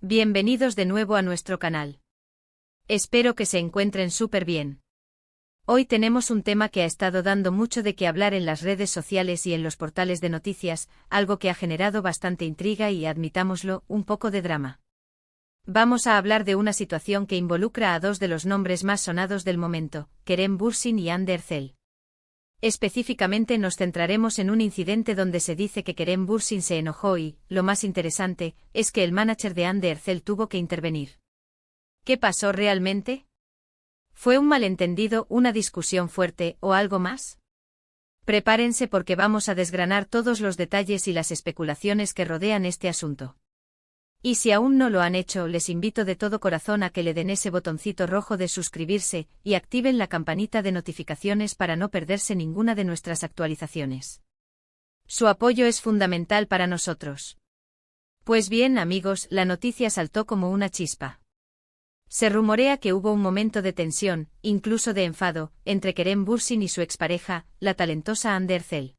Bienvenidos de nuevo a nuestro canal. Espero que se encuentren súper bien. Hoy tenemos un tema que ha estado dando mucho de qué hablar en las redes sociales y en los portales de noticias, algo que ha generado bastante intriga y, admitámoslo, un poco de drama. Vamos a hablar de una situación que involucra a dos de los nombres más sonados del momento, Kerem Bürsin y Hande Erçel. Específicamente nos centraremos en un incidente donde se dice que Kerem Bürsin se enojó y, lo más interesante, es que el manager de Hande Erçel tuvo que intervenir. ¿Qué pasó realmente? ¿Fue un malentendido, una discusión fuerte o algo más? Prepárense porque vamos a desgranar todos los detalles y las especulaciones que rodean este asunto. Y si aún no lo han hecho, les invito de todo corazón a que le den ese botoncito rojo de suscribirse y activen la campanita de notificaciones para no perderse ninguna de nuestras actualizaciones. Su apoyo es fundamental para nosotros. Pues bien, amigos, la noticia saltó como una chispa. Se rumorea que hubo un momento de tensión, incluso de enfado, entre Kerem Bürsin y su expareja, la talentosa Hande Erçel.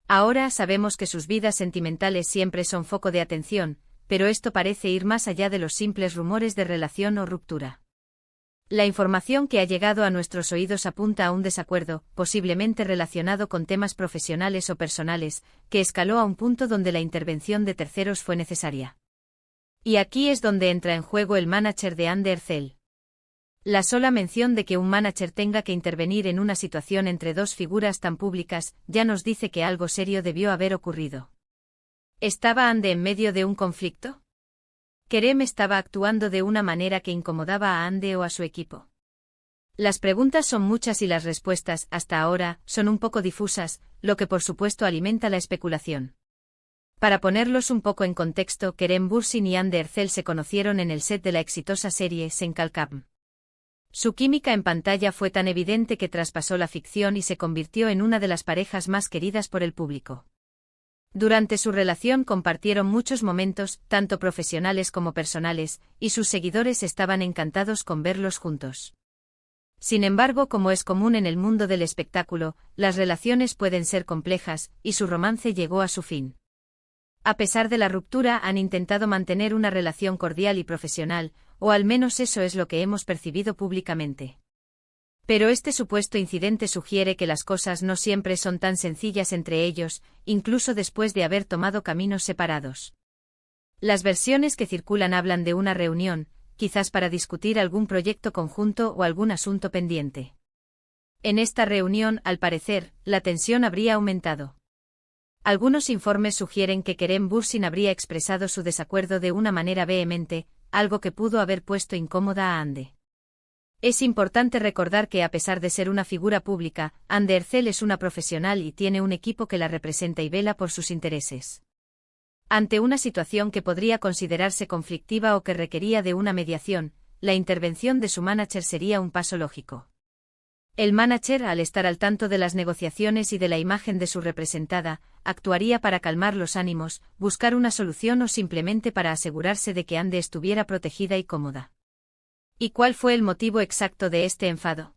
Ahora sabemos que sus vidas sentimentales siempre son foco de atención, pero esto parece ir más allá de los simples rumores de relación o ruptura. La información que ha llegado a nuestros oídos apunta a un desacuerdo, posiblemente relacionado con temas profesionales o personales, que escaló a un punto donde la intervención de terceros fue necesaria. Y aquí es donde entra en juego el manager de Hande Erçel. La sola mención de que un manager tenga que intervenir en una situación entre dos figuras tan públicas ya nos dice que algo serio debió haber ocurrido. ¿Estaba Hande en medio de un conflicto? ¿Kerem estaba actuando de una manera que incomodaba a Hande o a su equipo? Las preguntas son muchas y las respuestas, hasta ahora, son un poco difusas, lo que por supuesto alimenta la especulación. Para ponerlos un poco en contexto, Kerem Bürsin y Hande Erçel se conocieron en el set de la exitosa serie Senkalkam. Su química en pantalla fue tan evidente que traspasó la ficción y se convirtió en una de las parejas más queridas por el público. Durante su relación compartieron muchos momentos, tanto profesionales como personales, y sus seguidores estaban encantados con verlos juntos. Sin embargo, como es común en el mundo del espectáculo, las relaciones pueden ser complejas, y su romance llegó a su fin. A pesar de la ruptura, han intentado mantener una relación cordial y profesional, o al menos eso es lo que hemos percibido públicamente. Pero este supuesto incidente sugiere que las cosas no siempre son tan sencillas entre ellos, incluso después de haber tomado caminos separados. Las versiones que circulan hablan de una reunión, quizás para discutir algún proyecto conjunto o algún asunto pendiente. En esta reunión, al parecer, la tensión habría aumentado. Algunos informes sugieren que Kerem Bürsin habría expresado su desacuerdo de una manera vehemente, algo que pudo haber puesto incómoda a Hande. Es importante recordar que a pesar de ser una figura pública, Hande Erçel es una profesional y tiene un equipo que la representa y vela por sus intereses. Ante una situación que podría considerarse conflictiva o que requería de una mediación, la intervención de su manager sería un paso lógico. El manager, al estar al tanto de las negociaciones y de la imagen de su representada, actuaría para calmar los ánimos, buscar una solución o simplemente para asegurarse de que Hande estuviera protegida y cómoda. ¿Y cuál fue el motivo exacto de este enfado?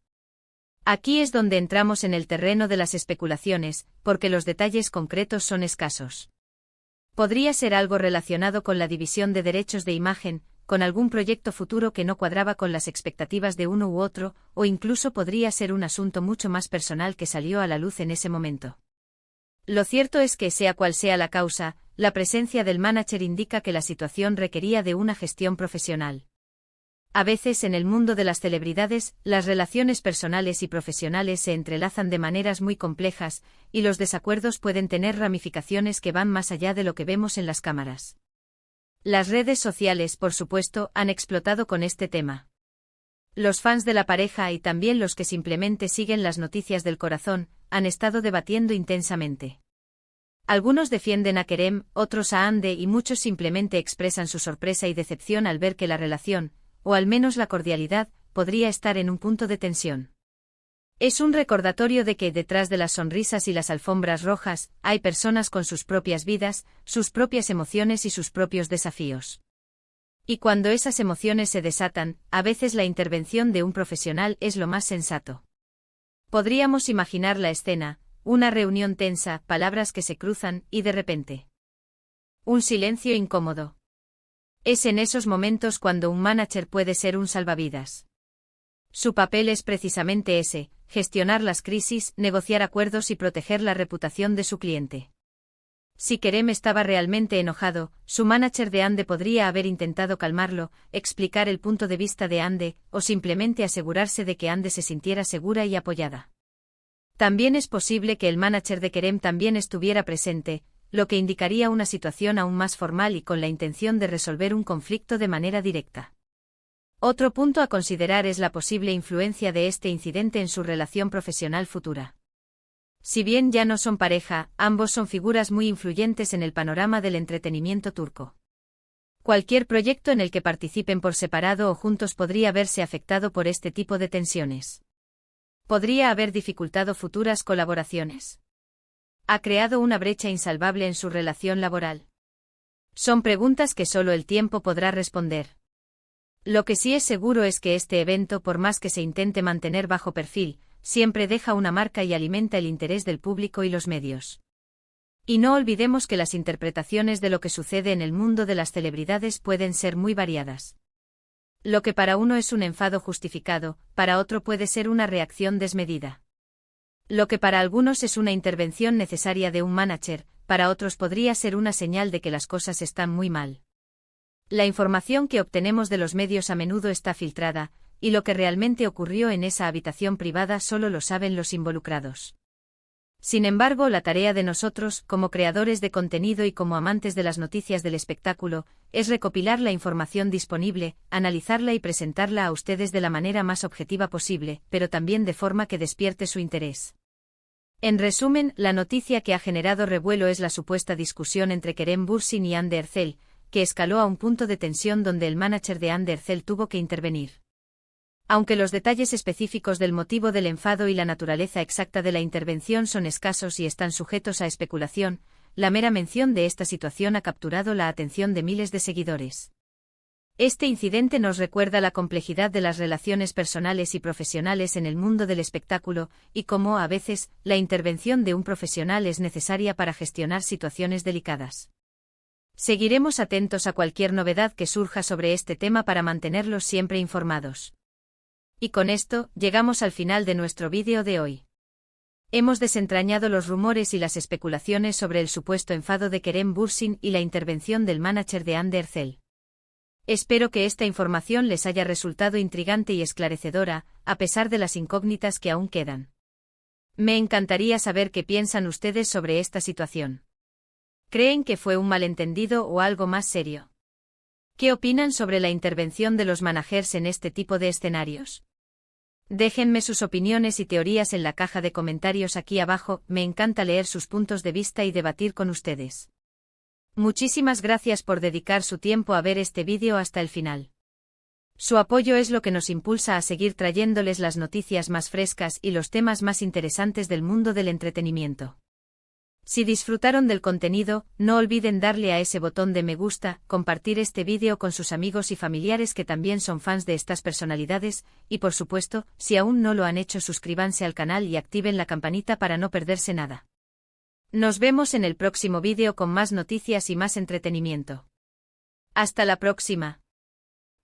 Aquí es donde entramos en el terreno de las especulaciones, porque los detalles concretos son escasos. Podría ser algo relacionado con la división de derechos de imagen, con algún proyecto futuro que no cuadraba con las expectativas de uno u otro, o incluso podría ser un asunto mucho más personal que salió a la luz en ese momento. Lo cierto es que, sea cual sea la causa, la presencia del manager indica que la situación requería de una gestión profesional. A veces en el mundo de las celebridades, las relaciones personales y profesionales se entrelazan de maneras muy complejas, y los desacuerdos pueden tener ramificaciones que van más allá de lo que vemos en las cámaras. Las redes sociales, por supuesto, han explotado con este tema. Los fans de la pareja y también los que simplemente siguen las noticias del corazón, han estado debatiendo intensamente. Algunos defienden a Kerem, otros a Hande y muchos simplemente expresan su sorpresa y decepción al ver que la relación, o al menos la cordialidad, podría estar en un punto de tensión. Es un recordatorio de que detrás de las sonrisas y las alfombras rojas, hay personas con sus propias vidas, sus propias emociones y sus propios desafíos. Y cuando esas emociones se desatan, a veces la intervención de un profesional es lo más sensato. Podríamos imaginar la escena, una reunión tensa, palabras que se cruzan, y de repente, un silencio incómodo. Es en esos momentos cuando un manager puede ser un salvavidas. Su papel es precisamente ese: gestionar las crisis, negociar acuerdos y proteger la reputación de su cliente. Si Kerem estaba realmente enojado, su manager de Ande podría haber intentado calmarlo, explicar el punto de vista de Ande, o simplemente asegurarse de que Ande se sintiera segura y apoyada. También es posible que el manager de Kerem también estuviera presente, lo que indicaría una situación aún más formal y con la intención de resolver un conflicto de manera directa. Otro punto a considerar es la posible influencia de este incidente en su relación profesional futura. Si bien ya no son pareja, ambos son figuras muy influyentes en el panorama del entretenimiento turco. Cualquier proyecto en el que participen por separado o juntos podría verse afectado por este tipo de tensiones. Podría haber dificultado futuras colaboraciones. ¿Ha creado una brecha insalvable en su relación laboral? Son preguntas que solo el tiempo podrá responder. Lo que sí es seguro es que este evento, por más que se intente mantener bajo perfil, siempre deja una marca y alimenta el interés del público y los medios. Y no olvidemos que las interpretaciones de lo que sucede en el mundo de las celebridades pueden ser muy variadas. Lo que para uno es un enfado justificado, para otro puede ser una reacción desmedida. Lo que para algunos es una intervención necesaria de un manager, para otros podría ser una señal de que las cosas están muy mal. La información que obtenemos de los medios a menudo está filtrada, y lo que realmente ocurrió en esa habitación privada solo lo saben los involucrados. Sin embargo, la tarea de nosotros, como creadores de contenido y como amantes de las noticias del espectáculo, es recopilar la información disponible, analizarla y presentarla a ustedes de la manera más objetiva posible, pero también de forma que despierte su interés. En resumen, la noticia que ha generado revuelo es la supuesta discusión entre Kerem Bürsin y Hande Erçel, que escaló a un punto de tensión donde el manager de Hande Erçel tuvo que intervenir. Aunque los detalles específicos del motivo del enfado y la naturaleza exacta de la intervención son escasos y están sujetos a especulación, la mera mención de esta situación ha capturado la atención de miles de seguidores. Este incidente nos recuerda la complejidad de las relaciones personales y profesionales en el mundo del espectáculo, y cómo, a veces, la intervención de un profesional es necesaria para gestionar situaciones delicadas. Seguiremos atentos a cualquier novedad que surja sobre este tema para mantenerlos siempre informados. Y con esto, llegamos al final de nuestro vídeo de hoy. Hemos desentrañado los rumores y las especulaciones sobre el supuesto enfado de Kerem Bürsin y la intervención del manager de Hande Erçel. Espero que esta información les haya resultado intrigante y esclarecedora, a pesar de las incógnitas que aún quedan. Me encantaría saber qué piensan ustedes sobre esta situación. ¿Creen que fue un malentendido o algo más serio? ¿Qué opinan sobre la intervención de los managers en este tipo de escenarios? Déjenme sus opiniones y teorías en la caja de comentarios aquí abajo, me encanta leer sus puntos de vista y debatir con ustedes. Muchísimas gracias por dedicar su tiempo a ver este vídeo hasta el final. Su apoyo es lo que nos impulsa a seguir trayéndoles las noticias más frescas y los temas más interesantes del mundo del entretenimiento. Si disfrutaron del contenido, no olviden darle a ese botón de me gusta, compartir este vídeo con sus amigos y familiares que también son fans de estas personalidades, y por supuesto, si aún no lo han hecho, suscríbanse al canal y activen la campanita para no perderse nada. Nos vemos en el próximo vídeo con más noticias y más entretenimiento. Hasta la próxima.